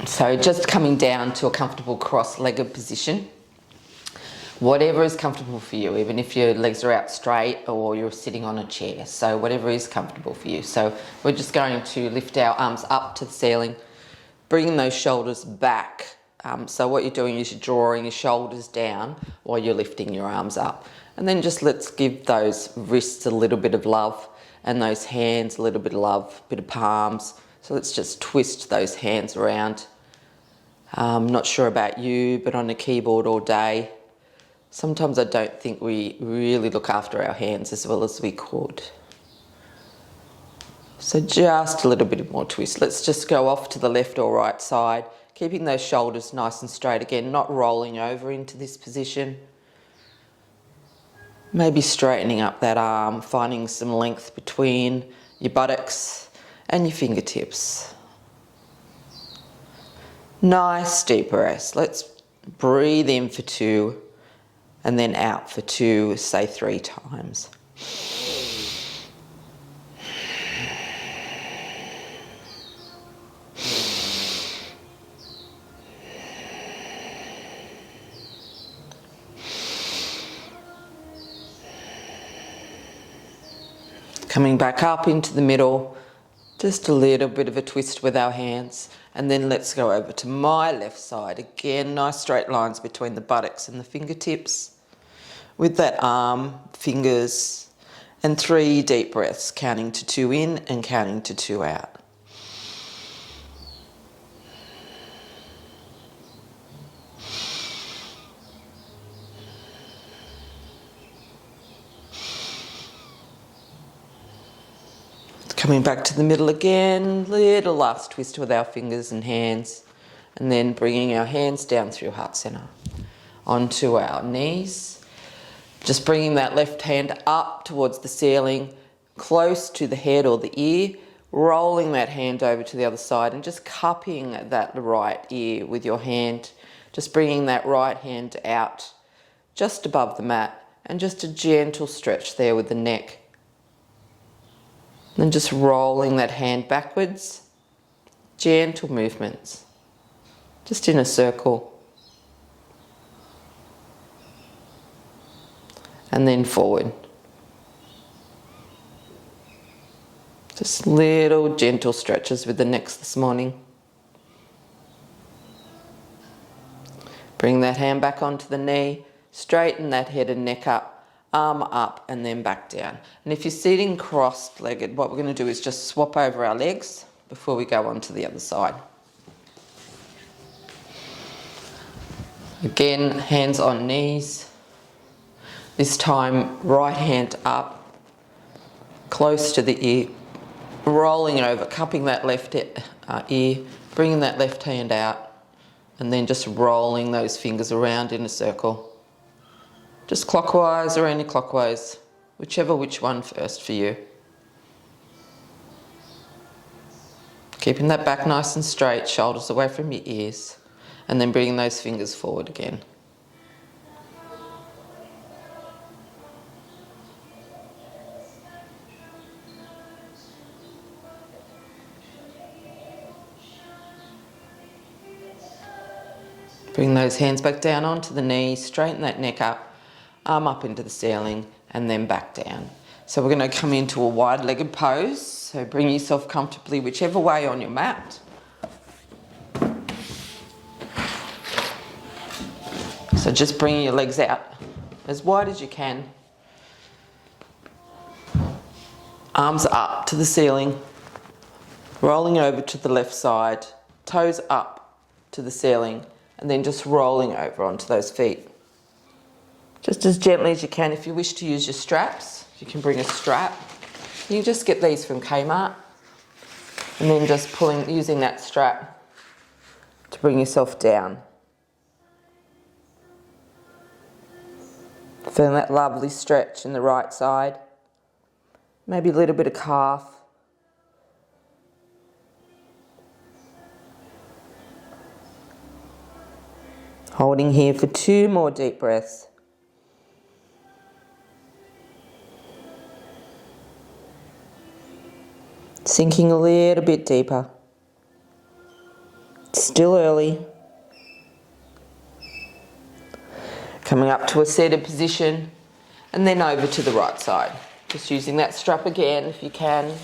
So just coming down to a comfortable cross-legged position. Whatever is comfortable for you, even if your legs are out straight or you're sitting on a chair. So whatever is comfortable for you. So we're just going to lift our arms up to the ceiling, bringing those shoulders back. So what you're doing is you're drawing your shoulders down while you're lifting your arms up. And then just let's give those wrists a little bit of love and those hands a little bit of love, bit of palms. So let's just twist those hands around. Not sure about you, but on a keyboard all day, sometimes I don't think we really look after our hands as well as we could. So just a little bit more twist. Let's just go off to the left or right side, keeping those shoulders nice and straight again, not rolling over into this position. Maybe straightening up that arm, finding some length between your buttocks and your fingertips. Nice deep breaths. Let's breathe in for 2 and then out for 2, say 3 times. Coming back up into the middle, just a little bit of a twist with our hands, and then let's go over to my left side. Again, nice straight lines between the buttocks and the fingertips with that arm, fingers, and 3 deep breaths, counting to 2 in and counting to 2 out. Coming back to the middle again, little last twist with our fingers and hands, and then bringing our hands down through heart center onto our knees. Just bringing that left hand up towards the ceiling, close to the head or the ear, rolling that hand over to the other side and just cupping that right ear with your hand. Just bringing that right hand out just above the mat and just a gentle stretch there with the neck. And just rolling that hand backwards, gentle movements, just in a circle. And then forward. Just little gentle stretches with the necks this morning. Bring that hand back onto the knee, straighten that head and neck up. Arm up and then back down. And if you're sitting cross-legged, what we're going to do is just swap over our legs before we go on to the other side. Again, hands on knees. This time, right hand up, close to the ear, rolling over, cupping that left ear, bringing that left hand out, and then just rolling those fingers around in a circle. Just clockwise or anti-clockwise, which one first for you. Keeping that back nice and straight, shoulders away from your ears, and then bringing those fingers forward again. Bring those hands back down onto the knees, straighten that neck up, arm up into the ceiling, and then back down. So we're going to come into a wide-legged pose. So bring yourself comfortably whichever way on your mat. So just bring your legs out as wide as you can. Arms up to the ceiling, rolling over to the left side, toes up to the ceiling, and then just rolling over onto those feet. Just as gently as you can. If you wish to use your straps, you can bring a strap. You just get these from Kmart, and then just using that strap to bring yourself down. Feeling that lovely stretch in the right side. Maybe a little bit of calf. Holding here for 2 more deep breaths. Sinking a little bit deeper. Still early. Coming up to a seated position and then over to the right side. Just using that strap again if you can.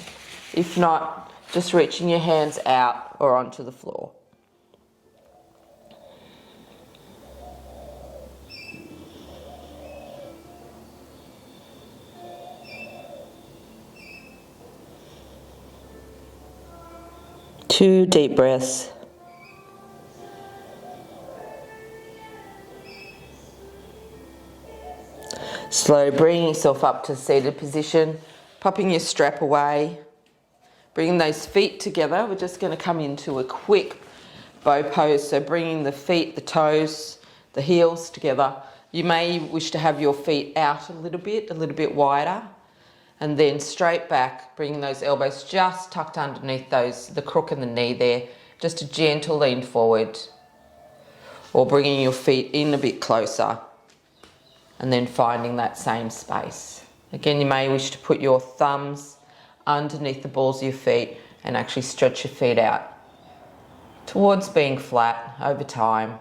If not, just reaching your hands out or onto the floor. Two deep breaths. Slowly bringing yourself up to seated position, popping your strap away, bringing those feet together. We're just going to come into a quick bow pose, so bringing the feet, the toes, the heels together. You may wish to have your feet out a little bit wider, and then straight back, bringing those elbows just tucked underneath the crook and the knee there, just a gentle lean forward, or bringing your feet in a bit closer. And then finding that same space. Again, you may wish to put your thumbs underneath the balls of your feet and actually stretch your feet out towards being flat over time.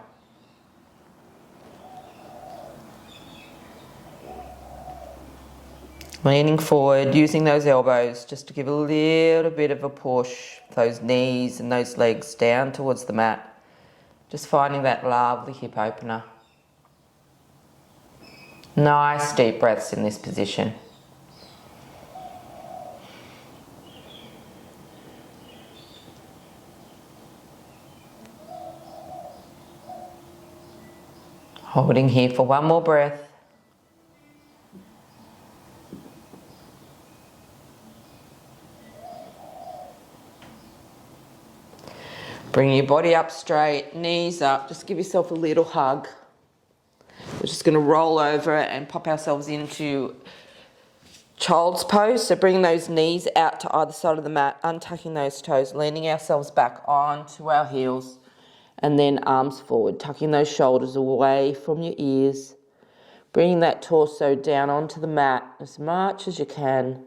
Leaning forward, using those elbows just to give a little bit of a push, those knees and those legs down towards the mat. Just finding that lovely hip opener. Nice deep breaths in this position. Holding here for one more breath. Bring your body up straight, knees up, just give yourself a little hug. We're just going to roll over and pop ourselves into child's pose. So bring those knees out to either side of the mat, untucking those toes, leaning ourselves back onto our heels, and then arms forward, tucking those shoulders away from your ears. Bringing that torso down onto the mat as much as you can,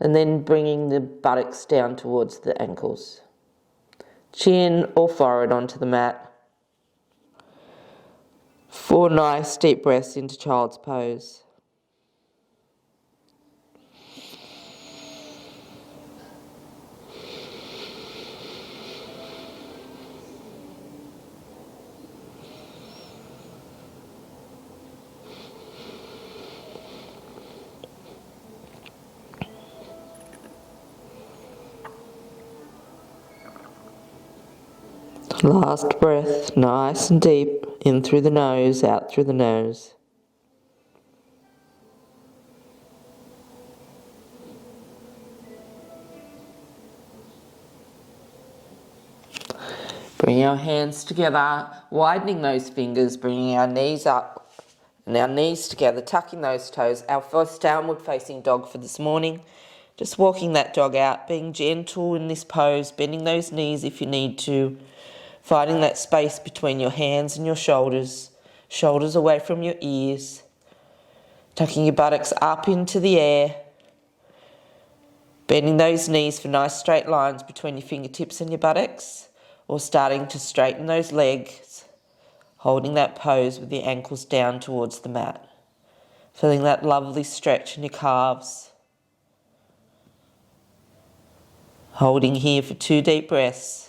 and then bringing the buttocks down towards the ankles. Chin or forehead onto the mat. 4 nice deep breaths into child's pose. Last breath, nice and deep, in through the nose, out through the nose. Bring our hands together, widening those fingers, bringing our knees up and our knees together, tucking those toes. Our first downward facing dog for this morning. Just walking that dog out, being gentle in this pose, bending those knees if you need to. Finding that space between your hands and your shoulders, shoulders away from your ears. Tucking your buttocks up into the air. Bending those knees for nice straight lines between your fingertips and your buttocks, or starting to straighten those legs, holding that pose with your ankles down towards the mat. Feeling that lovely stretch in your calves. Holding here for 2 deep breaths.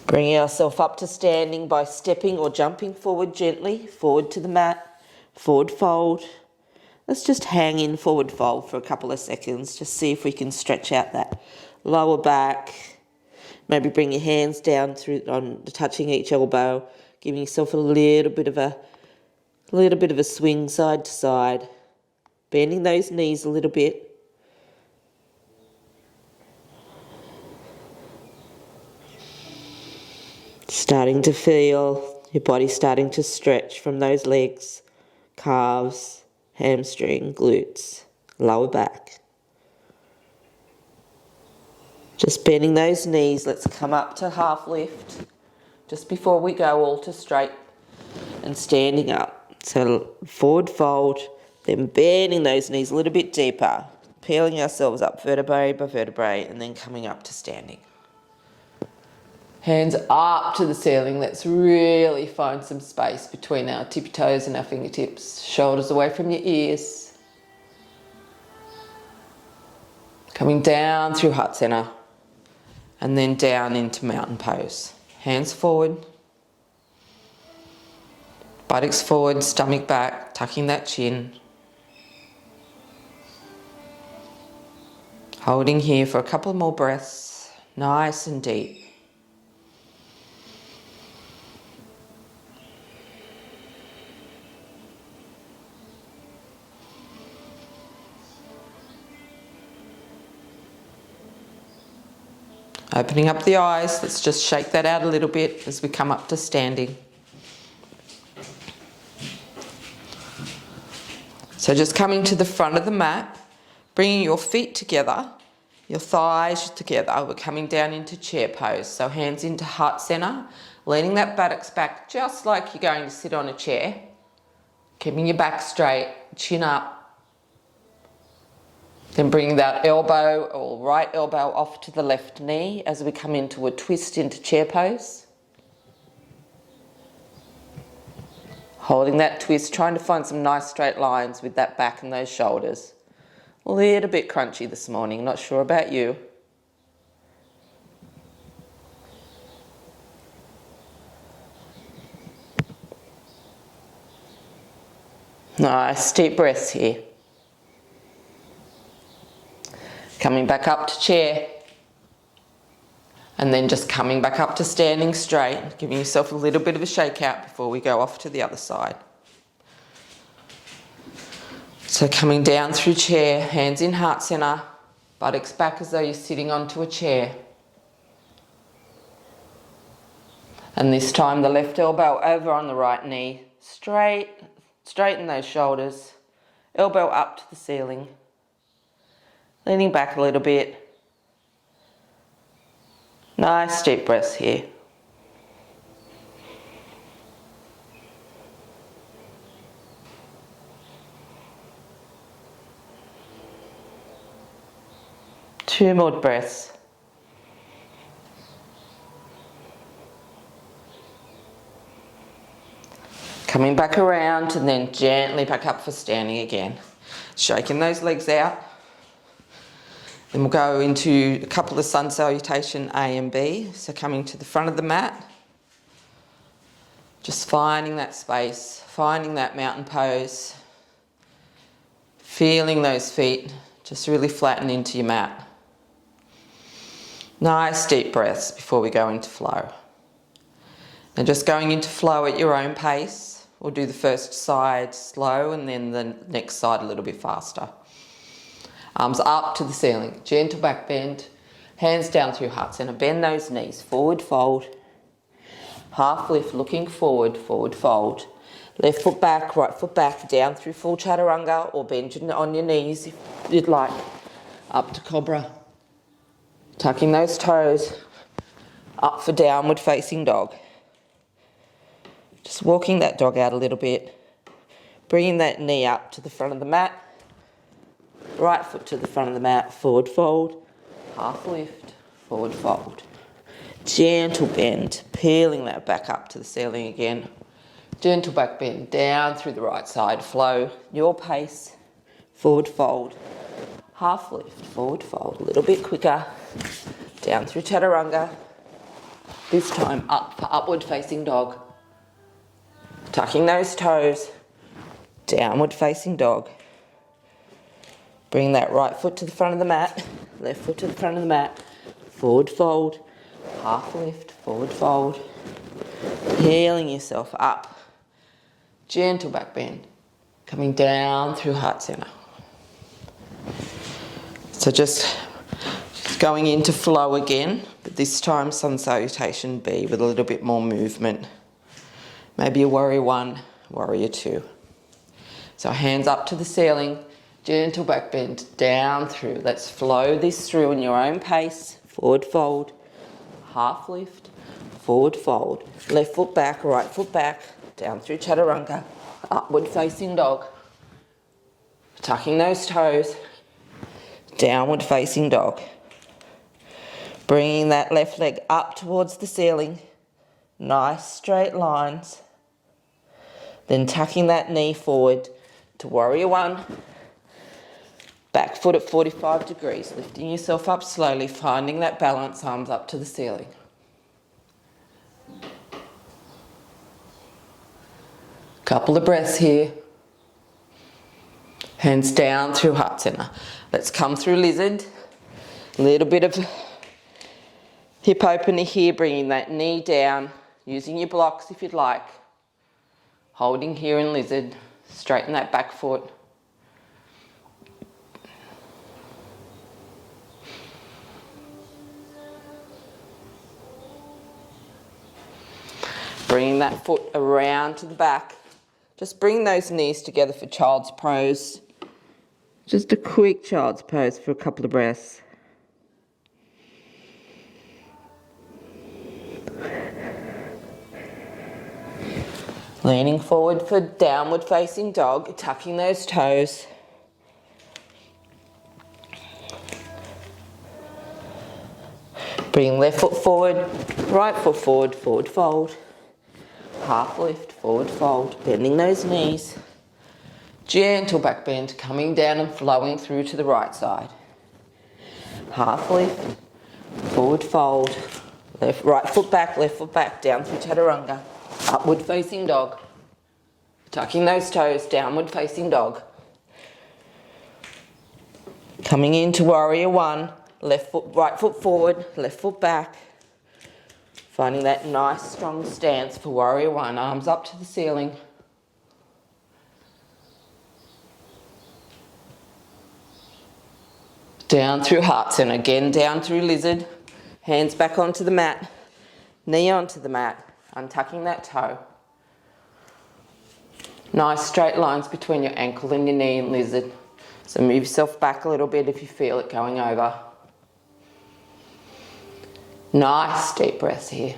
Bringing ourselves up to standing by stepping or jumping forward gently, forward to the mat, forward fold. Let's just hang in forward fold for a couple of seconds, just see if we can stretch out that lower back. Maybe bring your hands down through on touching each elbow, giving yourself a little bit of a swing side to side, bending those knees a little bit. Starting to feel your body starting to stretch from those legs, calves, hamstring, glutes, lower back. Just bending those knees. Let's come up to half lift. Just before we go all to straight and standing up. So forward fold, then bending those knees a little bit deeper, peeling ourselves up vertebrae by vertebrae, and then coming up to standing. Hands up to the ceiling. Let's really find some space between our tippy toes and our fingertips. Shoulders away from your ears. Coming down through heart center and then down into mountain pose. Hands forward. Buttocks forward, stomach back, tucking that chin. Holding here for a couple more breaths, nice and deep. Opening up the eyes, let's just shake that out a little bit as we come up to standing. So just coming to the front of the mat, bringing your feet together, your thighs together. We're coming down into chair pose. So hands into heart center, leaning that buttocks back just like you're going to sit on a chair. Keeping your back straight, chin up. Then bring that elbow or right elbow off to the left knee as we come into a twist into chair pose. Holding that twist, trying to find some nice straight lines with that back and those shoulders. A little bit crunchy this morning, not sure about you. Nice, deep breaths here. Coming back up to chair. And then just coming back up to standing straight, giving yourself a little bit of a shake out before we go off to the other side. So coming down through chair, hands in heart center, buttocks back as though you're sitting onto a chair. And this time the left elbow over on the right knee, straighten those shoulders, elbow up to the ceiling, leaning back a little bit. Nice deep breaths here. Two more breaths. Coming back around and then gently back up for standing again. Shaking those legs out. Then we'll go into a couple of sun salutation A and B. So coming to the front of the mat. Just finding that space, finding that mountain pose. Feeling those feet just really flatten into your mat. Nice deep breaths before we go into flow. And just going into flow at your own pace. We'll do the first side slow and then the next side a little bit faster. Arms up to the ceiling, gentle back bend, hands down through heart center, bend those knees, forward fold, half lift, looking forward, forward fold. Left foot back, right foot back, down through full chaturanga or bend on your knees if you'd like, up to cobra. Tucking those toes, up for downward facing dog. Just walking that dog out a little bit, bringing that knee up to the front of the mat. Right foot to the front of the mat, forward fold, half lift, forward fold. Gentle bend, peeling that back up to the ceiling again. Gentle back bend, down through the right side, flow, your pace, forward fold, half lift, forward fold, a little bit quicker, down through chaturanga. This time up for upward facing dog. Tucking those toes, downward facing dog. Bring that right foot to the front of the mat, left foot to the front of the mat, forward fold, half lift, forward fold. Healing yourself up. Gentle back bend, coming down through heart center. So just going into flow again, but this time sun salutation B with a little bit more movement. Maybe a warrior one, warrior two. So hands up to the ceiling, gentle back bend, down through. Let's flow this through in your own pace. Forward fold, half lift, forward fold. Left foot back, right foot back, down through chaturanga, upward facing dog. Tucking those toes, downward facing dog. Bringing that left leg up towards the ceiling, nice straight lines. Then tucking that knee forward to warrior one. Back foot at 45 degrees, lifting yourself up slowly, finding that balance, arms up to the ceiling. Couple of breaths here. Hands down through heart center. Let's come through lizard. A little bit of hip opener here, bringing that knee down, using your blocks if you'd like. Holding here in lizard, straighten that back foot. Bringing that foot around to the back. Just bring those knees together for child's pose. Just a quick child's pose for a couple of breaths. Leaning forward for downward facing dog, tucking those toes. Bring left foot forward, right foot forward, forward fold. Half lift, forward fold, bending those knees. Gentle back bend, coming down and flowing through to the right side. Half lift, forward fold, right foot back, down through chaturanga. Upward facing dog. Tucking those toes, downward facing dog. Coming into warrior one, left foot, right foot forward, left foot back. Finding that nice strong stance for warrior one, arms up to the ceiling. Down through heart center, again down through lizard. Hands back onto the mat, knee onto the mat, untucking that toe. Nice straight lines between your ankle and your knee in lizard. So move yourself back a little bit if you feel it going over. Nice deep breaths here.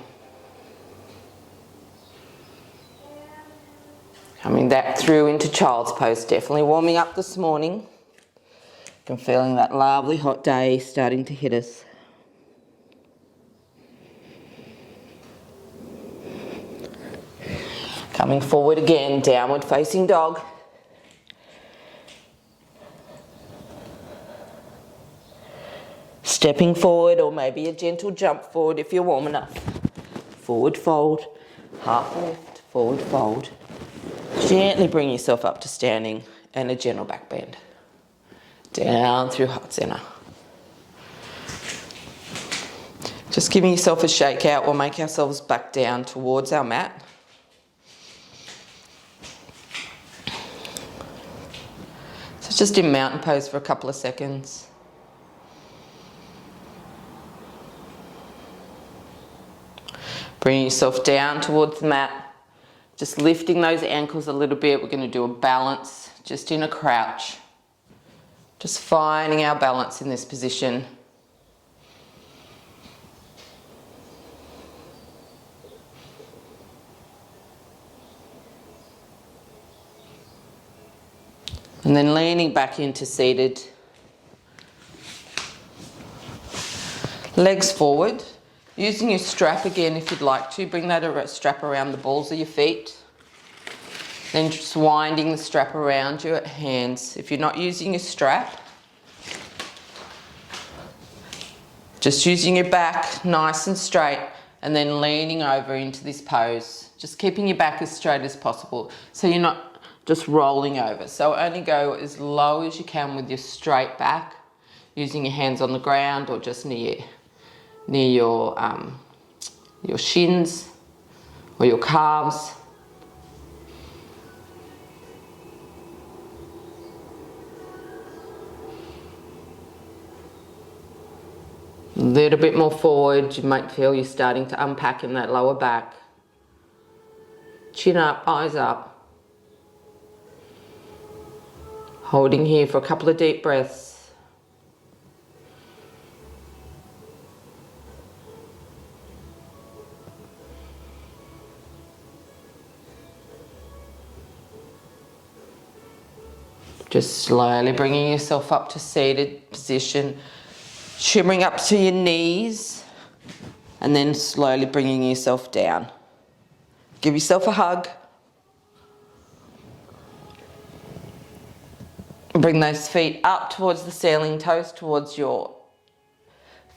Coming back through into child's pose, definitely warming up this morning. I'm feeling that lovely hot day starting to hit us. Coming forward again, downward facing dog. Stepping forward, or maybe a gentle jump forward if you're warm enough. Forward fold, half lift, forward fold. Gently bring yourself up to standing and a gentle back bend. Down through heart center. Just giving yourself a shake out, we'll make ourselves back down towards our mat. So just in mountain pose for a couple of seconds. Bring yourself down towards the mat. Just lifting those ankles a little bit. We're going to do a balance just in a crouch. Just finding our balance in this position. And then leaning back into seated. Legs forward. Using your strap again if you'd like to. Bring that strap around the balls of your feet. Then just winding the strap around your hands. If you're not using your strap, just using your back nice and straight and then leaning over into this pose. Just keeping your back as straight as possible so you're not just rolling over. So only go as low as you can with your straight back, using your hands on the ground or just near your shins or your calves. A little bit more forward, you might feel you're starting to unpack in that lower back. Chin up, eyes up. Holding here for a couple of deep breaths. Just slowly bringing yourself up to seated position, shimmering up to your knees, and then slowly bringing yourself down. Give yourself a hug. Bring those feet up towards the ceiling, toes towards your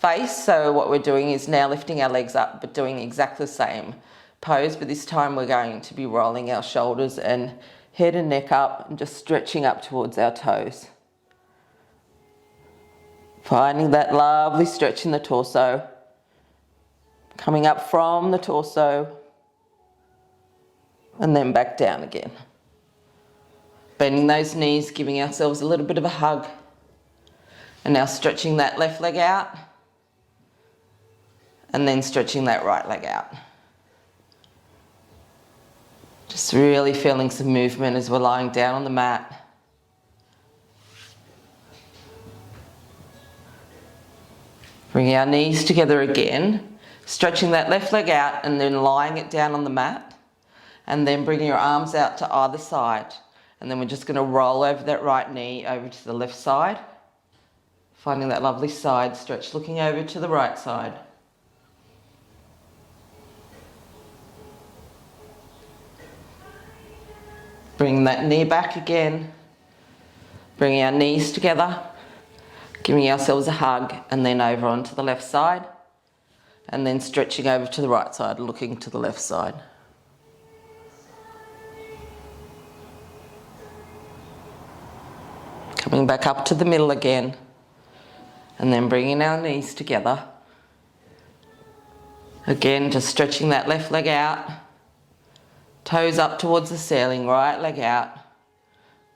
face. So what we're doing is now lifting our legs up, but doing exactly the same pose, but this time we're going to be rolling our shoulders and head and neck up and just stretching up towards our toes. Finding that lovely stretch in the torso. Coming up from the torso and then back down again. Bending those knees, giving ourselves a little bit of a hug. And now stretching that left leg out and then stretching that right leg out. Just really feeling some movement as we're lying down on the mat. Bringing our knees together again, stretching that left leg out and then lying it down on the mat. And then bringing your arms out to either side. And then we're just going to roll over that right knee over to the left side. Finding that lovely side stretch, looking over to the right side. Bring that knee back again. Bringing our knees together. Giving ourselves a hug and then over onto the left side. And then stretching over to the right side, looking to the left side. Coming back up to the middle again. And then bringing our knees together. Again, just stretching that left leg out. Toes up towards the ceiling, right leg out.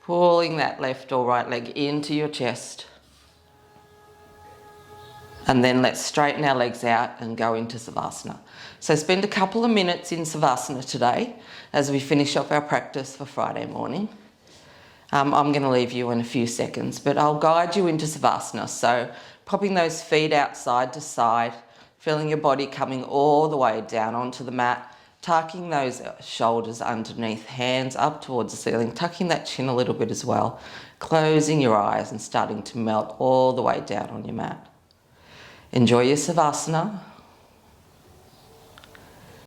Pulling that left or right leg into your chest. And then let's straighten our legs out and go into Savasana. So spend a couple of minutes in Savasana today as we finish off our practice for Friday morning. I'm going to leave you in a few seconds, but I'll guide you into Savasana. So popping those feet out side to side, feeling your body coming all the way down onto the mat, tucking those shoulders underneath, hands up towards the ceiling, tucking that chin a little bit as well, closing your eyes and starting to melt all the way down on your mat. Enjoy your Savasana.